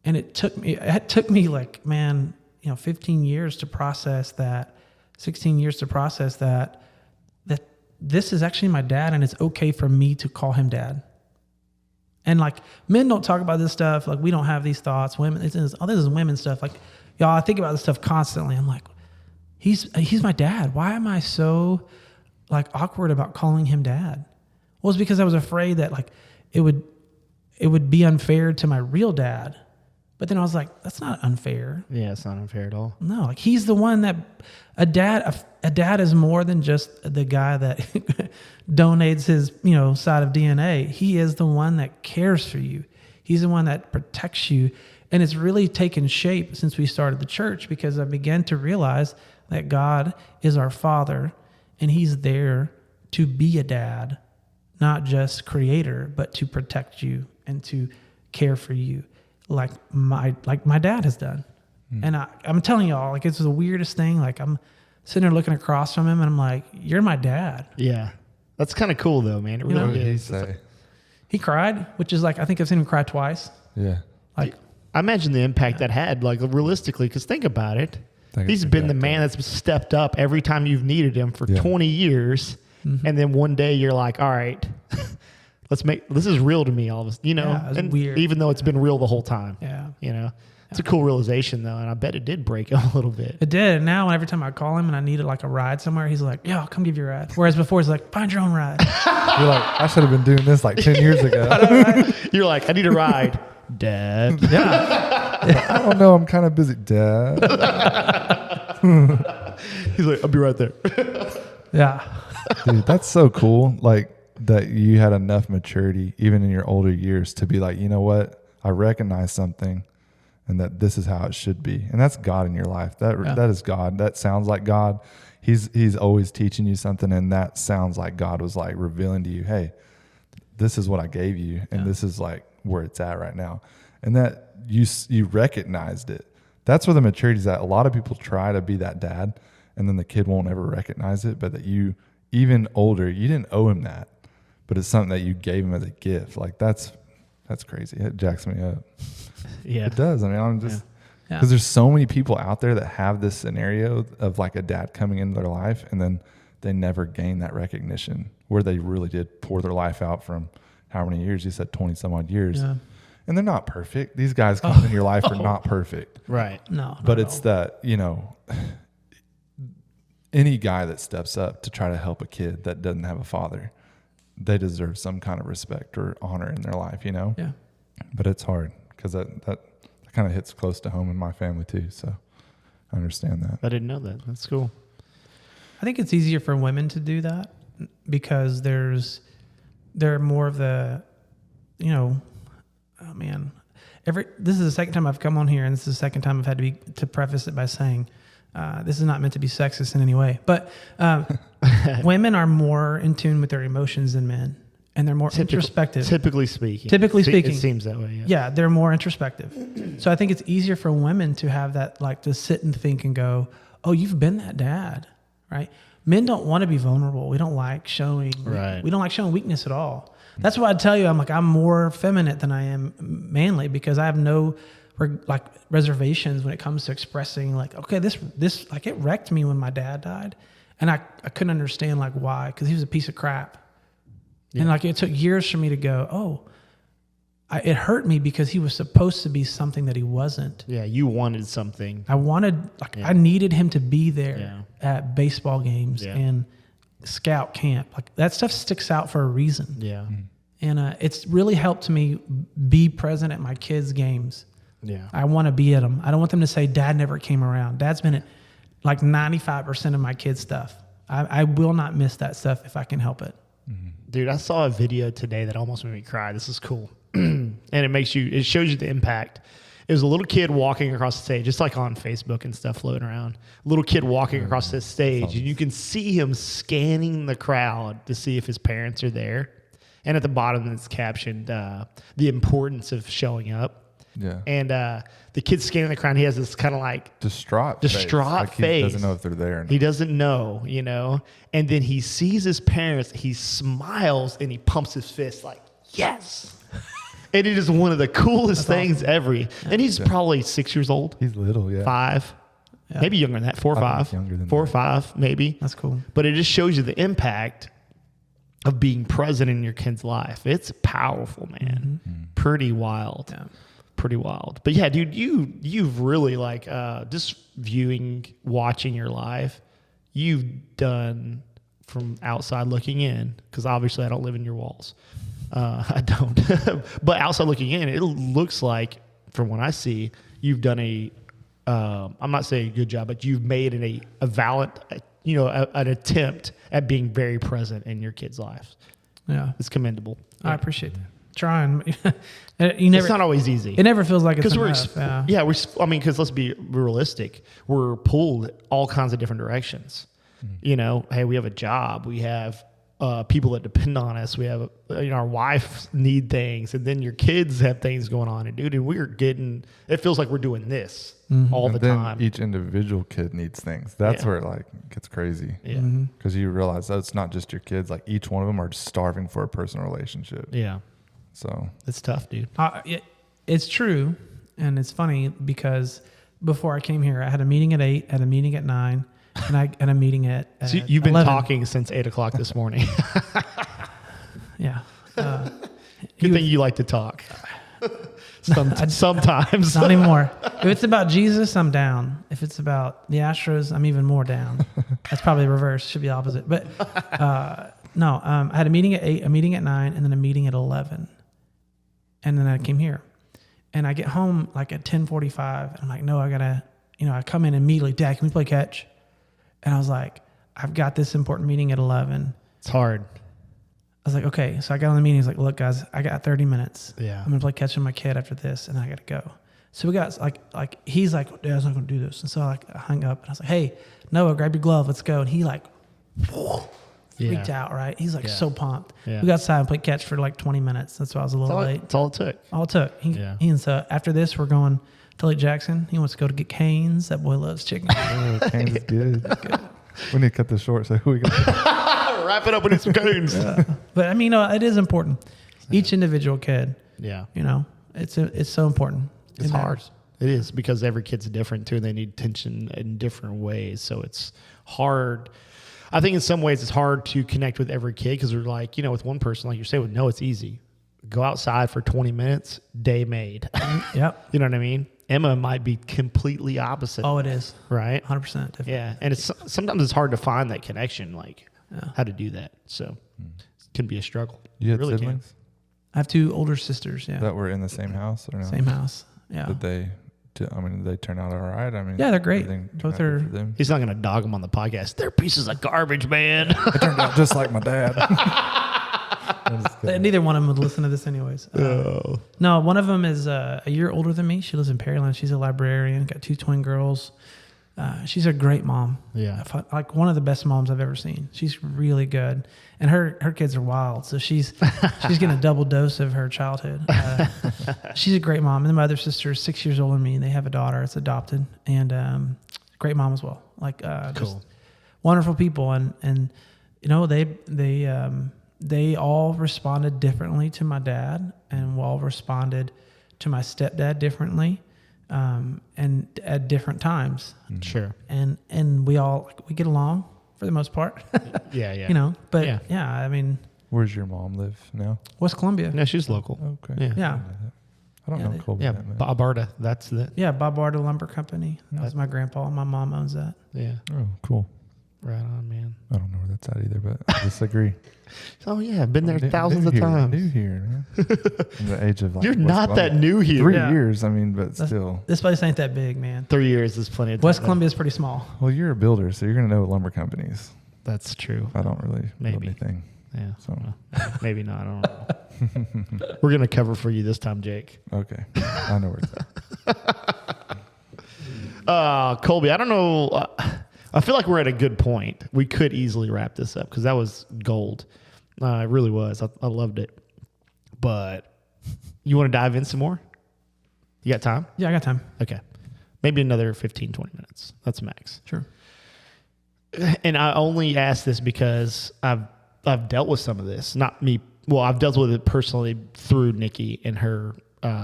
And it took me like, man, 15 years to process that, 16 years to process that this is actually my dad, and it's okay for me to call him dad. And like, men don't talk about this stuff. Like, we don't have these thoughts. Women, this is women's stuff. Like, y'all, I think about this stuff constantly. I'm like, he's my dad. Why am I so like awkward about calling him dad? Well, it's because I was afraid that like it would be unfair to my real dad. But then I was like, that's not unfair. Yeah, it's not unfair at all. No, like, he's the one that a dad is more than just the guy that donates his, side of DNA. He is the one that cares for you. He's the one that protects you. And it's really taken shape since we started the church, because I began to realize that God is our Father, and he's there to be a dad, not just creator, but to protect you and to care for you. Like my dad has done. And I'm telling y'all, like, it's the weirdest thing. Like, I'm sitting there looking across from him and I'm like, you're my dad. Yeah. That's kind of cool though, man. It really is. He cried, which is like, I think I've seen him cry twice. Yeah. Like, I imagine the impact that had, like, realistically, because think about it. He's been the man that's stepped up every time you've needed him for 20 years. Mm-hmm. And then one day you're like, all right, this is real to me, all of this, and weird. Even though it's been real the whole time. Yeah. It's a cool realization though. And I bet it did break him a little bit. It did. And now every time I call him and I needed like a ride somewhere, he's like, yeah, I'll come give you a ride. Whereas before he's like, find your own ride. You're like, I should have been doing this like 10 years ago. You're like, I need a ride. Dad. Yeah. I don't know. I'm kind of busy. Dad. He's like, I'll be right there. Yeah. Dude, that's so cool. Like, that you had enough maturity, even in your older years, to be like, you know what? I recognize something, and that this is how it should be. And that's God in your life. That is God. That sounds like God. He's always teaching you something, and that sounds like God was like revealing to you, hey, this is what I gave you, and this is like where it's at right now. And that you recognized it. That's where the maturity is at. A lot of people try to be that dad, and then the kid won't ever recognize it, but that you, even older, you didn't owe him that, but it's something that you gave him as a gift. Like, that's crazy. It jacks me up. Yeah, it does. I mean, I'm just, because there's so many people out there that have this scenario of like a dad coming into their life, and then they never gain that recognition where they really did pour their life out from how many years? You said 20 some odd years. Yeah. And they're not perfect. These guys coming in your life are not perfect. Right. No. But it's that, any guy that steps up to try to help a kid that doesn't have a father, they deserve some kind of respect or honor in their life, you know? Yeah. But it's hard because that kind of hits close to home in my family too. So I understand that. I didn't know that. That's cool. I think it's easier for women to do that because they're more of the, you know, oh man, this is the second time I've come on here, and this is the second time I've had to preface it by saying, this is not meant to be sexist in any way, but women are more in tune with their emotions than men, and they're more introspective. Typically speaking. It seems that way. Yeah, they're more introspective. So I think it's easier for women to have that, like, to sit and think and go, "Oh, you've been that dad," right? Men don't want to be vulnerable. We don't like showing. Right. We don't like showing weakness at all. That's why I tell you, I'm more feminine than I am manly, because I have no reservations when it comes to expressing, like, okay, this like, it wrecked me when my dad died, and I couldn't understand, like, why, because he was a piece of crap. Yeah. And like, it took years for me to go, oh, it hurt me because he was supposed to be something that he wasn't. Yeah, you wanted something. I needed him to be there at baseball games and scout camp. Like, that stuff sticks out for a reason. Yeah. And it's really helped me be present at my kids' games. Yeah. I want to be at them. I don't want them to say, Dad never came around. Dad's been at like 95% of my kids' stuff. I will not miss that stuff if I can help it. Dude, I saw a video today that almost made me cry. This is cool. And it shows you the impact. It was a little kid walking across the stage, just like on Facebook and stuff floating around. A little kid walking across this stage, and you can see him scanning the crowd to see if his parents are there. And at the bottom, it's captioned, the importance of showing up. Yeah. And the kid's scanning the crowd. He has this kind of like distraught face. He doesn't know if they're there. He doesn't know, you know. And then he sees his parents. He smiles and he pumps his fist like, yes. And it is one of the coolest things ever. And he's probably 6 years old. He's little, yeah. 5. Yeah. Maybe younger than that. 4 or 5. Younger than 4 or 5, maybe. That's cool. But it just shows you the impact of being present in your kid's life. It's powerful, man. Mm-hmm. Pretty wild. Yeah. Pretty wild. But yeah, dude, you've really, like, just watching your life, you've done, from outside looking in, because obviously I don't live in your walls. I don't. But outside looking in, it looks like, from what I see, you've done I'm not saying a good job, but you've made a valid, an attempt at being very present in your kids' lives. Yeah. It's commendable. I appreciate that. Trying. It's not always easy. It never feels like it's enough. Because let's be realistic. We're pulled all kinds of different directions. Mm-hmm. Hey, we have a job. We have people that depend on us. We have, our wives need things, and then your kids have things going on. And dude, it feels like we're doing this all the time. Each individual kid needs things. That's where it gets crazy. Yeah. Because you realize that it's not just your kids. Like, each one of them are just starving for a personal relationship. Yeah. So it's tough, dude. It's true. And it's funny because before I came here, I had a meeting at 8, had a meeting at 9, and I had a meeting at so you've been 11. talking since 8 o'clock this morning. Yeah. Good thing you like to talk. Sometimes. Not anymore. If it's about Jesus, I'm down. If it's about the Astros, I'm even more down. That's probably reverse. Should be opposite. But no, I had a meeting at 8, a meeting at 9, and then a meeting at 11. And then I came here. And I get home like at 10:45. And I'm like, no, I got to, I come in immediately. Dad, can we play catch? And I was like, I've got this important meeting at 11. It's hard. I was like, okay. So I got on the meeting. He's like, look, guys, I got 30 minutes. Yeah. I'm going to play catch with my kid after this, and I got to go. So we got he's like, Dad's not going to do this. And so I hung up, and I was like, hey, Noah, grab your glove. Let's go. And he freaked out, right? He's like so pumped. Yeah. We got outside and played catch for like 20 minutes. That's why I was a little late. That's all it took. All it took. And so after this, we're going to Lake Jackson. He wants to go to get Cane's. That boy loves chicken. Oh, Cane's is good. We need to cut this short, so who we got? Wrap it up with some Cane's. But I mean, it is important. Each individual kid. Yeah. It's so important. It's hard. It is, because every kid's different too, and they need attention in different ways. So it's hard. I think in some ways it's hard to connect with every kid, because they're like, with one person, like you're saying, no, it's easy. Go outside for 20 minutes, day made. Yep. You know what I mean? Emma might be completely opposite. Oh, it is. Right? 100%. Definitely. Yeah. And sometimes it's hard to find that connection, like how to do that. So can be a struggle. You had Really siblings I have 2 older sisters. Yeah. that were in the same house or no? Same house. Yeah. Did they turn out all right? I mean, Yeah, they're great. everything turned Both out good are- for them. He's not going to dog them on the podcast. They're pieces of garbage, man. It turned out just like my dad. I'm just kidding. Neither one of them would listen to this anyways. No, one of them is a year older than me. She lives in Pearland. She's a librarian, got 2 twin girls. She's a great mom. Yeah. Like one of the best moms I've ever seen. She's really good. And her kids are wild. So she's getting a double dose of her childhood. She's a great mom. And then my other sister is 6 years older than me, and they have a daughter. It's adopted. And great mom as well. Like just wonderful people. And you know, they all responded differently to my dad, and we all responded to my stepdad differently. And at different times. Sure. And we get along for the most part. Yeah, yeah. You know, but Yeah. yeah, I mean, Where's your mom live now? West Columbia. No, she's local. Okay. Yeah. Yeah. I don't know Colby Yeah, that much. Bob Arda. That's the. Yeah, Bob Arda Lumber Company. That was my grandpa. My mom owns that. Yeah. Oh, cool. Right on, man. I don't know where that's at either, but I disagree. Oh, yeah. I've been there thousands New of here, times. New here, man. In the age of like You're West not Columbia. that new here. 3 Yeah. years, I mean, but still. This place ain't that big, man. 3 years is plenty of time. West Columbia is pretty small. Well, you're a builder, so you're going to know lumber companies. That's true. I don't really know Maybe. anything. Yeah. So. Well, maybe not. I don't know. We're going to cover for you this time, Jake. Okay. I know where it's at. Colby, I don't know. I feel like we're at a good point. We could easily wrap this up because that was gold. It really was. I loved it. But you want to dive in some more? You got time? Yeah, I got time. Okay. Maybe another 15, 20 minutes. That's max. Sure. And I only ask this because I've dealt with some of this. Not me. Well, I've dealt with it personally through Nikki and her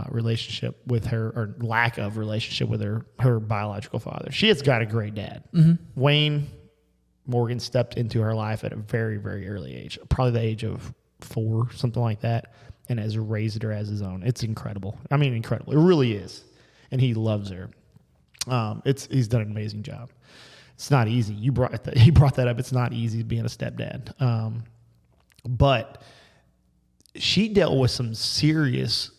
relationship with her, or lack of relationship with her biological father. She has got a great dad. Mm-hmm. Wayne Morgan stepped into her life at a very, very early age, probably the age of 4, something like that, and has raised her as his own. It's incredible. I mean, incredible. It really is. And he loves her. He's done an amazing job. It's not easy. He brought that up. It's not easy being a stepdad. But she dealt with some serious,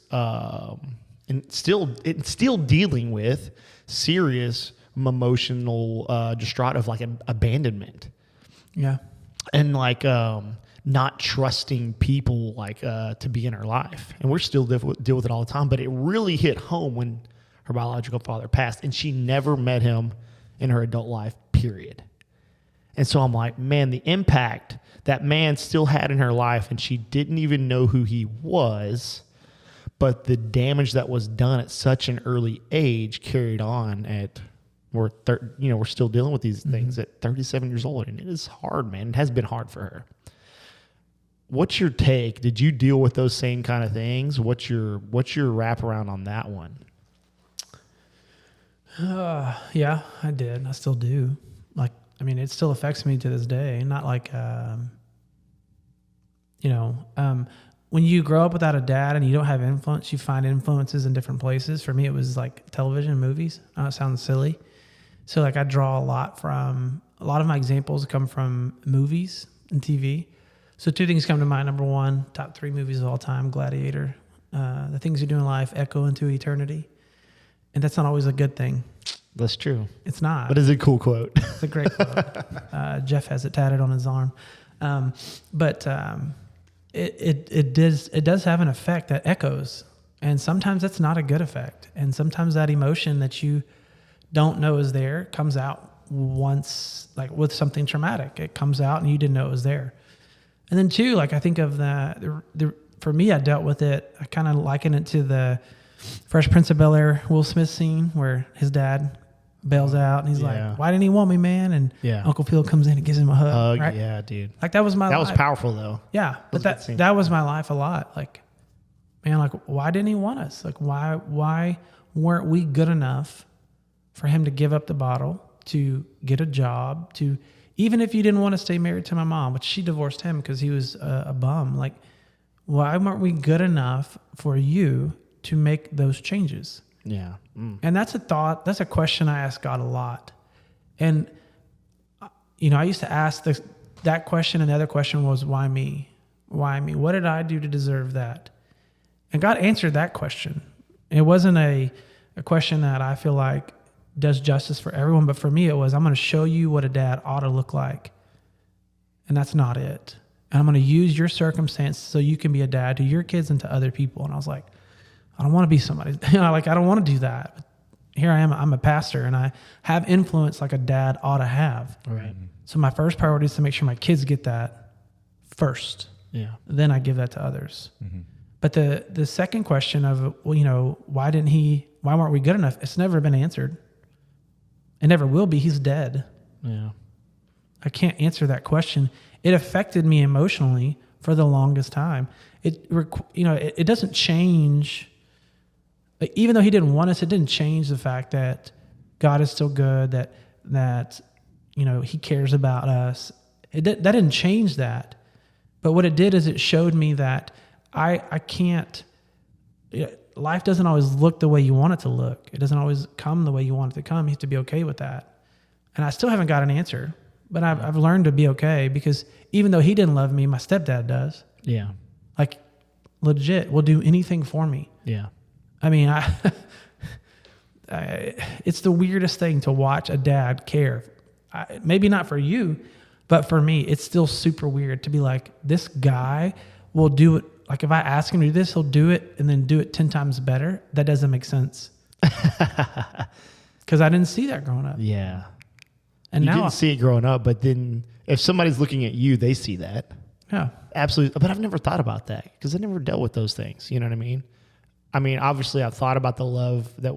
and still dealing with serious emotional distraught of like abandonment. Yeah. And like not trusting people like to be in her life. And we're still deal with it all the time. But it really hit home when her biological father passed, and she never met him in her adult life, period. And so I'm like, man, the impact that man still had in her life, and she didn't even know who he was, but the damage that was done at such an early age carried on at, we're still dealing with these things at 37 years old, and it is hard, man. It has been hard for her. What's your take? Did you deal with those same kind of things? What's your wraparound on that one? Yeah, I did. I still do. Like, I mean, it still affects me to this day. Not like, when you grow up without a dad and you don't have influence, you find influences in different places. For me, it was like television and movies. I know it sounds silly. So like I draw a lot of my examples come from movies and TV. So 2 things come to mind. Number 1, top 3 movies of all time, Gladiator, The Things You Do in Life, Echo Into Eternity. And that's not always a good thing. That's true. It's not. But it's a cool quote. It's a great quote. Jeff has it tatted on his arm. It does have an effect that echoes. And sometimes that's not a good effect. And sometimes that emotion that you don't know is there comes out once, like with something traumatic. It comes out and you didn't know it was there. And then 2, like I think of for me, I dealt with it. I kind of liken it to the Fresh Prince of Bel-Air Will Smith scene where his dad bails out and he's like, "Why didn't he want me, man?" And Uncle Phil comes in and gives him a hug. Right? Yeah, dude. Like that was my life. That was powerful though. Yeah, but that was my life a lot. Like, man, like why didn't he want us? Like why weren't we good enough for him to give up the bottle, to get a job, to even if you didn't want to stay married to my mom, which she divorced him because he was a bum. Like, why weren't we good enough for you to make those changes? Yeah. And that's a question I ask God a lot. And, I used to ask that question and the other question was, why me? Why me? What did I do to deserve that? And God answered that question. It wasn't a question that I feel like does justice for everyone, but for me it was, I'm going to show you what a dad ought to look like. And that's not it. And I'm going to use your circumstance so you can be a dad to your kids and to other people. And I was like, I don't want to be somebody, I don't want to do that. But here I am, I'm a pastor and I have influence like a dad ought to have. Right. So my first priority is to make sure my kids get that first. Yeah. Then I give that to others. Mm-hmm. But the second question of, well, why weren't we good enough? It's never been answered. It never will be. He's dead. Yeah. I can't answer that question. It affected me emotionally for the longest time. It doesn't change. Even though he didn't want us, it didn't change the fact that God is still good, that he cares about us. That didn't change that. But what it did is it showed me that I can't, life doesn't always look the way you want it to look. It doesn't always come the way you want it to come. You have to be okay with that. And I still haven't got an answer, but I've learned to be okay, because even though he didn't love me, my stepdad does. Yeah. Like, legit, will do anything for me. Yeah. I mean, it's the weirdest thing to watch a dad care. Maybe not for you, but for me, it's still super weird to be like, this guy will do it. Like, if I ask him to do this, he'll do it and then do it 10 times better. That doesn't make sense. Because I didn't see that growing up. Yeah. And you now didn't see it growing up, but then if somebody's looking at you, they see that. Yeah. Absolutely. But I've never thought about that because I never dealt with those things. You know what I mean? I mean, obviously, I've thought about the love that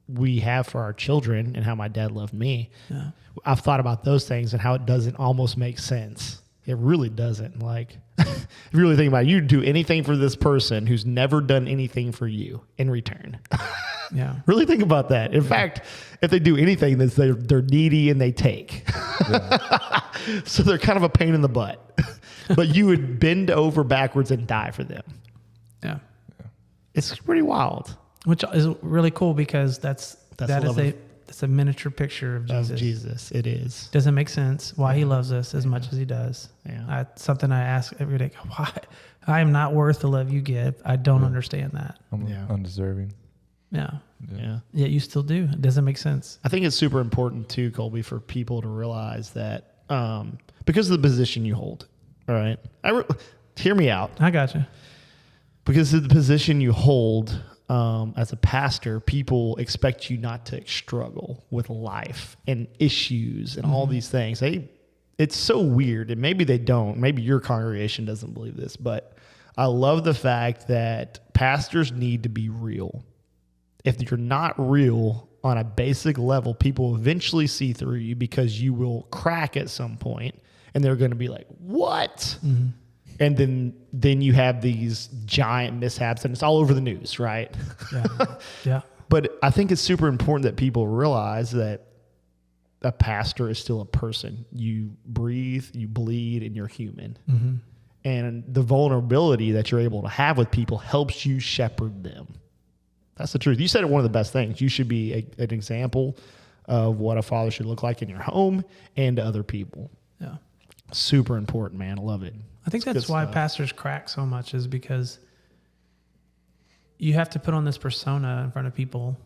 we have for our children and how my dad loved me. Yeah. I've thought about those things and how it doesn't almost make sense. It really doesn't. Like, if you really think about it, you'd do anything for this person who's never done anything for you in return. Yeah. Really think about that. In fact, if they do anything, they're needy and they take. Yeah. So they're kind of a pain in the butt. But you would bend over backwards and die for them. Yeah. It's pretty wild. Which is really cool, because that's a miniature picture of Jesus. Of Jesus, it is. Doesn't make sense why he loves us as much as he does. Yeah. Something I ask every day, why? I am not worth the love you give. I don't understand that. I'm undeserving. Yeah. Yeah. Yet you still do. It doesn't make sense. I think it's super important too, Colby, for people to realize that because of the position you hold, all right? Hear me out. I got you. Because of the position you hold as a pastor, people expect you not to struggle with life and issues and all these things. It's so weird, and maybe they don't. Maybe your congregation doesn't believe this, but I love the fact that pastors need to be real. If you're not real on a basic level, people eventually see through you, because you will crack at some point, and they're going to be like, what? Mm-hmm. And then you have these giant mishaps, and it's all over the news, right? Yeah. Yeah. But I think it's super important that people realize that a pastor is still a person. You breathe, you bleed, and you're human. Mm-hmm. And the vulnerability that you're able to have with people helps you shepherd them. That's the truth. You said it, one of the best things. You should be an example of what a father should look like in your home and to other people. Yeah. Super important, man. I love it. I think that's why pastors crack so much, is because you have to put on this persona in front of people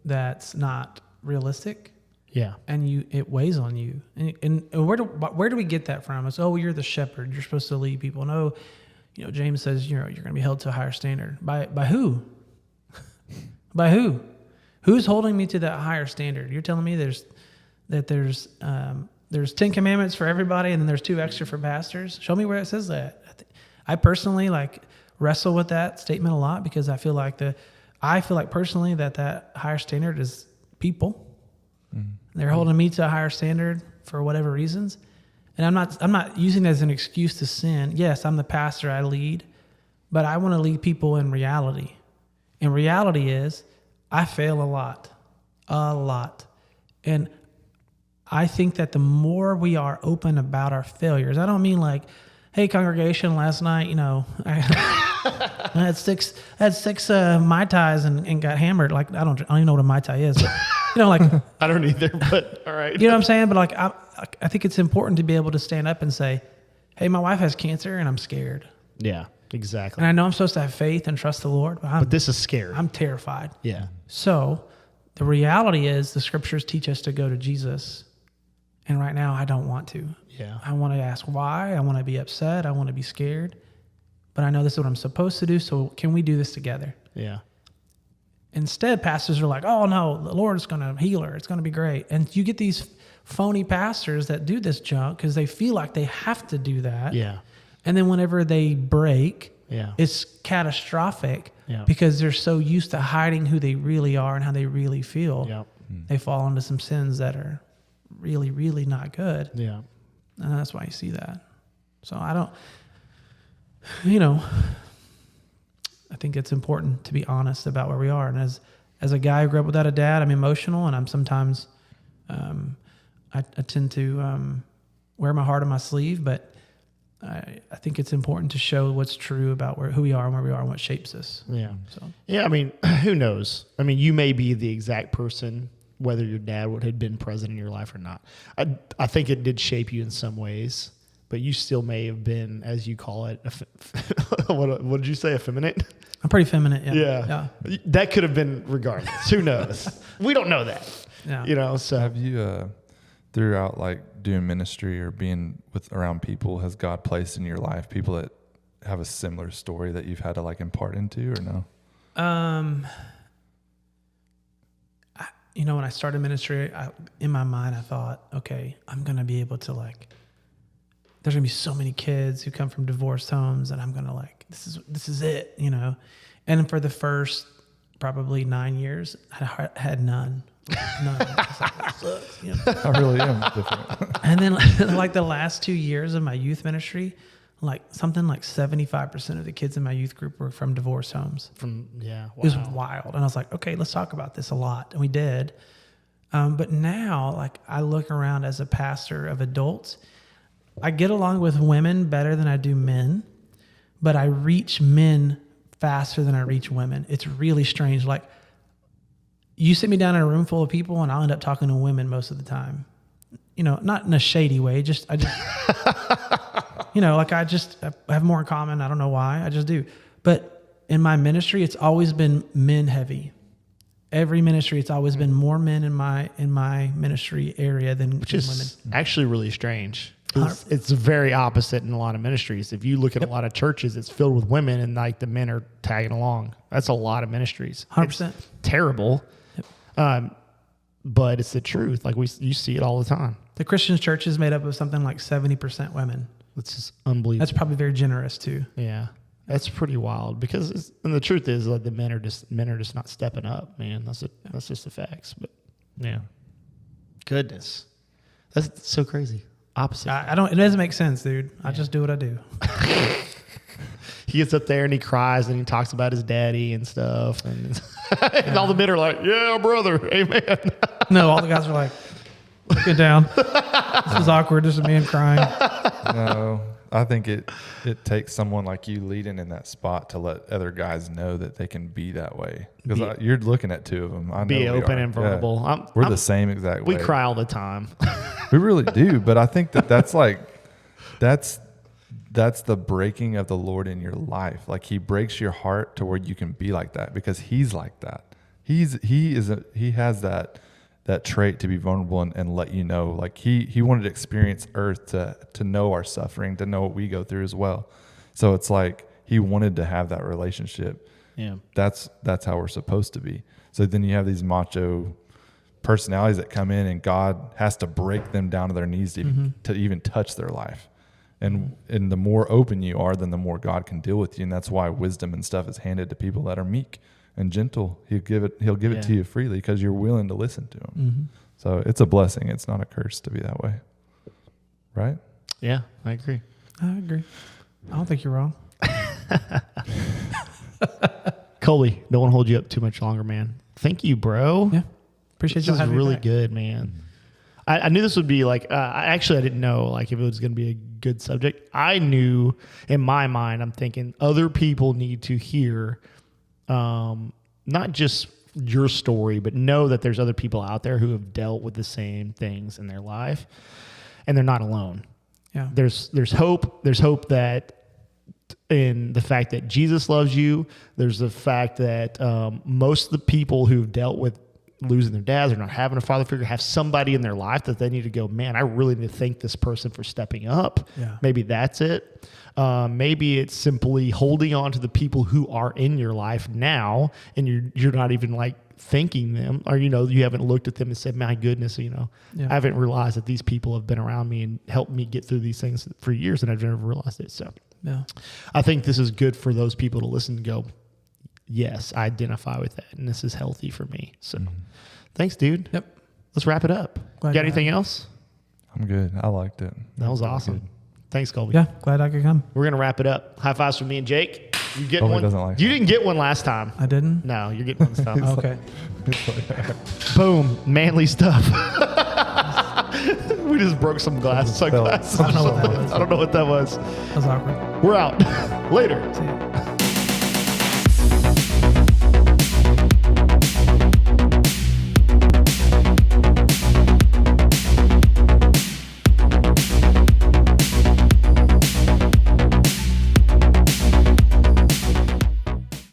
that's not realistic. Yeah. And it weighs on you. And where do we get that from? It's, oh, you're the shepherd. You're supposed to lead people. No, James says, you're going to be held to a higher standard. By who? By who? Who's holding me to that higher standard? You're telling me there's 10 commandments for everybody, and then there's 2 extra for pastors? Show me where it says that. I personally wrestle with that statement a lot, because I feel like personally that higher standard is people. Mm-hmm. They're holding me to a higher standard for whatever reasons. And I'm not using it as an excuse to sin. Yes, I'm the pastor, I lead, but I want to lead people in reality. And reality is I fail a lot. And I think that the more we are open about our failures, I don't mean like, hey, congregation, last night, I had six Mai Tais and got hammered. Like, I don't even know what a Mai Tai is. But, I don't either, but all right. You know what I'm saying? But I think it's important to be able to stand up and say, hey, my wife has cancer and I'm scared. Yeah, exactly. And I know I'm supposed to have faith and trust the Lord, but this is scary. I'm terrified. Yeah. So the reality is the scriptures teach us to go to Jesus. And right now I don't want to. Yeah. I want to ask why. I want to be upset. I want to be scared. But I know this is what I'm supposed to do. So can we do this together? Yeah. Instead, pastors are like, oh no, the Lord's going to heal her. It's going to be great. And you get these phony pastors that do this junk because they feel like they have to do that. Yeah. And then whenever they break, Yeah. it's catastrophic Yeah. because they're so used to hiding who they really are and how they really feel. Yeah. They fall into some sins that are really, really not good. Yeah. And that's why you see that. So I think it's important to be honest about where we are. And as a guy who grew up without a dad, I'm emotional, and I'm sometimes, I tend to wear my heart on my sleeve, but I think it's important to show what's true about who we are and where we are and what shapes us. Yeah. So Yeah. I mean, who knows? I mean, you may be the exact person, whether your dad had been present in your life or not. I think it did shape you in some ways, but you still may have been, as you call it, what did you say, effeminate? I'm pretty feminine. Yeah. That could have been regardless. Who knows? We don't know that. Yeah. So Have you, throughout like doing ministry or being around people, has God placed in your life people that have a similar story that you've had to like impart into, or no? When I started ministry, in my mind, I thought, okay, I'm going to be able to there's going to be so many kids who come from divorced homes, and I'm going to this is it, And for the first probably 9 years, I had none. None. That sucks, I really am different. And then the last 2 years of my youth ministry, something like 75% of the kids in my youth group were from divorced homes. Wow. It was wild. And I was like, okay, let's talk about this a lot. And we did. But now, I look around as a pastor of adults, I get along with women better than I do men, but I reach men faster than I reach women. It's really strange. You sit me down in a room full of people and I'll end up talking to women most of the time. Not in a shady way. I have more in common. I don't know why. I just do. But in my ministry, it's always been men heavy. Every ministry, it's always been more men in my ministry area than Which is women. actually really strange. It's very opposite in a lot of ministries. If you look at a lot of churches, it's filled with women and the men are tagging along. That's a lot of ministries. 100%. It's terrible. But it's the truth. You see it all the time. The Christian church is made up of something like 70% women. It's just unbelievable. That's probably very generous too. Yeah. That's pretty wild because and the truth is the men are just not stepping up, man. That's just the facts. But yeah. Goodness. That's so crazy. Opposite. It doesn't make sense, dude. I just do what I do. He gets up there and he cries and he talks about his daddy and stuff. And, and all the men are like, yeah, brother. Amen. No, all the guys are like, get down. This is awkward. This is a man crying. No, I think it takes someone like you leading in that spot to let other guys know that they can be that way. Because you're looking at two of them. I know Be we open are. and vulnerable. Yeah. We're the same exact way. We cry all the time. We really do. But I think that's the breaking of the Lord in your life. He breaks your heart to where you can be like that because he's like that. He has that trait to be vulnerable and let you know. He wanted to experience earth to know our suffering, to know what we go through as well. So it's he wanted to have that relationship. Yeah. That's how we're supposed to be. So then you have these macho personalities that come in and God has to break them down to their knees to even touch their life. And the more open you are, then the more God can deal with you. And that's why wisdom and stuff is handed to people that are meek and gentle. He'll give it to you freely because you're willing to listen to him. Mm-hmm. So it's a blessing. It's not a curse to be that way. Right? Yeah, I agree. I agree. I don't think you're wrong. Colby, don't want to hold you up too much longer, man. Thank you, bro. Yeah. Appreciate you. This is really good, man. I knew this would be I didn't know if it was going to be a good subject. I knew in my mind, I'm thinking other people need to hear, not just your story, but know that there's other people out there who have dealt with the same things in their life and they're not alone. Yeah. There's hope. There's hope that in the fact that Jesus loves you. There's the fact that most of the people who've dealt with losing their dads or not having a father figure have somebody in their life that they need to go, man, I really need to thank this person for stepping up. Yeah. Maybe that's it. Maybe it's simply holding on to the people who are in your life now, and you're not even like thanking them, or you haven't looked at them and said, my goodness, I haven't realized that these people have been around me and helped me get through these things for years, and I've never realized it. So Yeah. I think this is good for those people to listen and go, yes, I identify with that, and this is healthy for me. So thanks, dude. Yep. Let's wrap it up. Glad Got to anything else? I'm good. I liked it. That was awesome. Good. Thanks, Colby. Yeah. Glad I could come. We're going to wrap it up. High fives from me and Jake. You get Colby one. doesn't like You that. didn't get one last time. I didn't. No, you're getting one this time. Okay. Boom. Manly stuff. We just broke some glass. Felt. Sunglasses. I don't know what that was. I don't know what that was. That was awkward. We're out. Later. See ya.